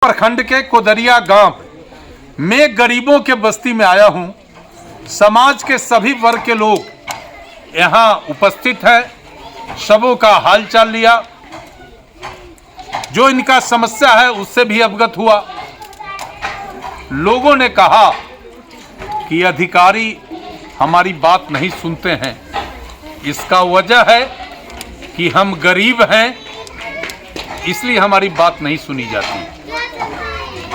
प्रखंड के कोदरिया गांव में गरीबों के बस्ती में आया हूं। समाज के सभी वर्ग के लोग यहां उपस्थित हैं। सबों का हालचाल लिया, जो इनका समस्या है उससे भी अवगत हुआ। लोगों ने कहा कि अधिकारी हमारी बात नहीं सुनते हैं। इसका वजह है कि हम गरीब हैं, इसलिए हमारी बात नहीं सुनी जाती।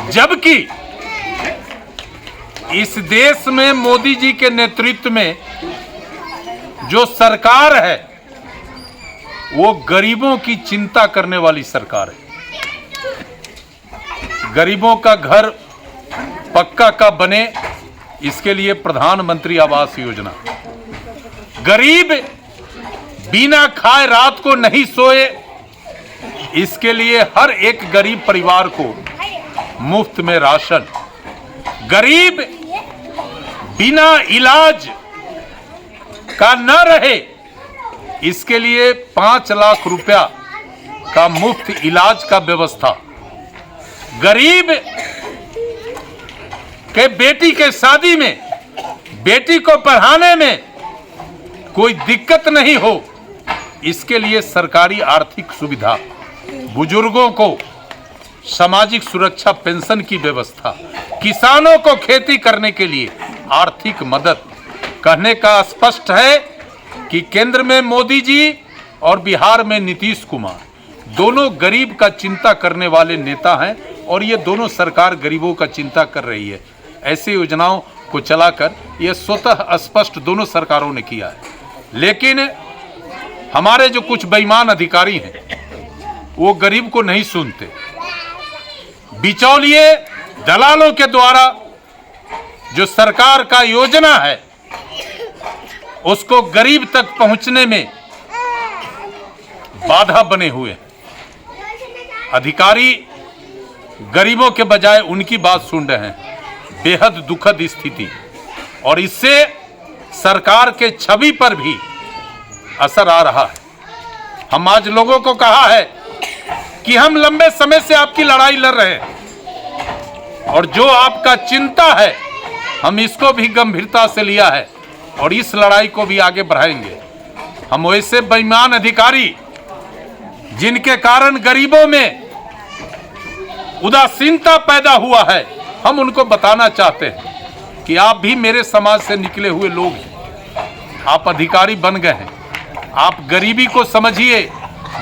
जबकि इस देश में मोदी जी के नेतृत्व में जो सरकार है वो गरीबों की चिंता करने वाली सरकार है। गरीबों का घर पक्का का बने, इसके लिए प्रधानमंत्री आवास योजना। गरीब बिना खाए रात को नहीं सोए, इसके लिए हर एक गरीब परिवार को मुफ्त में राशन। गरीब बिना इलाज का न रहे, इसके लिए 5 लाख रुपया का मुफ्त इलाज का व्यवस्था। गरीब के बेटी के शादी में, बेटी को पढ़ाने में कोई दिक्कत नहीं हो, इसके लिए सरकारी आर्थिक सुविधा। बुजुर्गों को सामाजिक सुरक्षा पेंशन की व्यवस्था। किसानों को खेती करने के लिए आर्थिक मदद। कहने का स्पष्ट है कि केंद्र में मोदी जी और बिहार में नीतीश कुमार दोनों गरीब का चिंता करने वाले नेता हैं, और ये दोनों सरकार गरीबों का चिंता कर रही है। ऐसी योजनाओं को चलाकर ये स्वतः स्पष्ट दोनों सरकारों ने किया है। लेकिन हमारे जो कुछ बेईमान अधिकारी हैं वो गरीब को नहीं सुनते। बिचौलिए दलालों के द्वारा जो सरकार का योजना है उसको गरीब तक पहुंचने में बाधा बने हुए हैं। अधिकारी गरीबों के बजाय उनकी बात सुन रहे हैं। बेहद दुखद स्थिति, और इससे सरकार के छवि पर भी असर आ रहा है। हम आज लोगों को कहा है कि हम लंबे समय से आपकी लड़ाई लड़ रहे हैं, और जो आपका चिंता है हम इसको भी गंभीरता से लिया है, और इस लड़ाई को भी आगे बढ़ाएंगे। हम वैसे बेईमान अधिकारी जिनके कारण गरीबों में उदासीनता पैदा हुआ है, हम उनको बताना चाहते हैं कि आप भी मेरे समाज से निकले हुए लोग हैं। आप अधिकारी बन गए हैं। आप गरीबी को समझिए,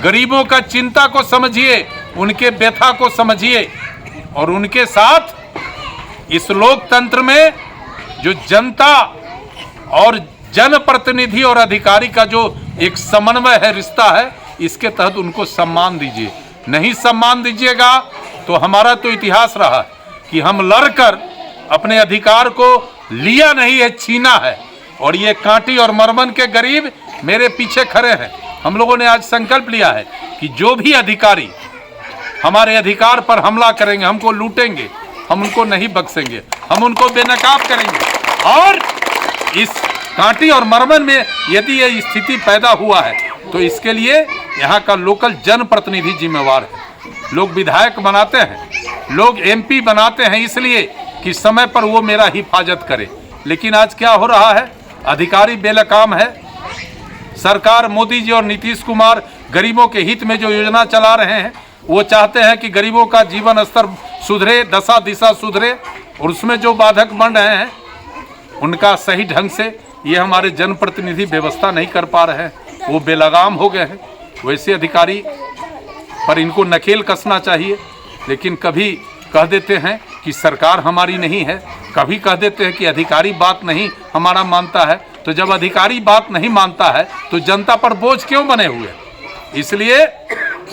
गरीबों का चिंता को समझिए, उनके व्यथा को समझिए, और उनके साथ इस लोकतंत्र में जो जनता और जनप्रतिनिधि और अधिकारी का जो एक समन्वय है, रिश्ता है, इसके तहत उनको सम्मान दीजिए। नहीं सम्मान दीजिएगा तो हमारा तो इतिहास रहा है कि हम लड़कर अपने अधिकार को लिया नहीं है, छीना है। और ये कांटी और मरमन के गरीब मेरे पीछे खड़े हैं। हम लोगों ने आज संकल्प लिया है कि जो भी अधिकारी हमारे अधिकार पर हमला करेंगे, हमको लूटेंगे, हम उनको नहीं बख्शेंगे, हम उनको बेनकाब करेंगे। और इस कांटी और मरमन में यदि ये स्थिति पैदा हुआ है तो इसके लिए यहाँ का लोकल जनप्रतिनिधि जिम्मेवार है। लोग विधायक बनाते हैं, लोग MP बनाते हैं इसलिए कि समय पर वो मेरा हिफाजत करे। लेकिन आज क्या हो रहा है? अधिकारी बेलगाम है। सरकार मोदी जी और नीतीश कुमार गरीबों के हित में जो योजना चला रहे हैं, वो चाहते हैं कि गरीबों का जीवन स्तर सुधरे, दशा दिशा सुधरे, और उसमें जो बाधक बन रहे हैं उनका सही ढंग से ये हमारे जनप्रतिनिधि व्यवस्था नहीं कर पा रहे हैं। वो बेलगाम हो गए हैं। वैसे अधिकारी पर इनको नकेल कसना चाहिए। लेकिन कभी कह देते हैं कि सरकार हमारी नहीं है, कभी कह देते हैं कि अधिकारी बात नहीं हमारा मानता है। तो जब अधिकारी बात नहीं मानता है तो जनता पर बोझ क्यों बने हुए? इसलिए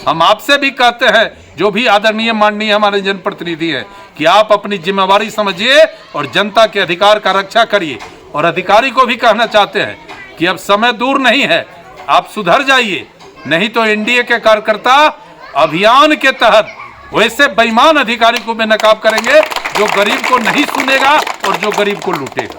हम आपसे भी कहते हैं, जो भी आदरणीय माननीय हमारे जनप्रतिनिधि हैं, कि आप अपनी जिम्मेवारी समझिए और जनता के अधिकार का रक्षा करिए। और अधिकारी को भी कहना चाहते हैं कि अब समय दूर नहीं है, आप सुधर जाइए, नहीं तो NDA के कार्यकर्ता अभियान के तहत वैसे बेईमान अधिकारी को बेनकाब करेंगे जो गरीब को नहीं सुनेगा और जो गरीब को लूटेगा।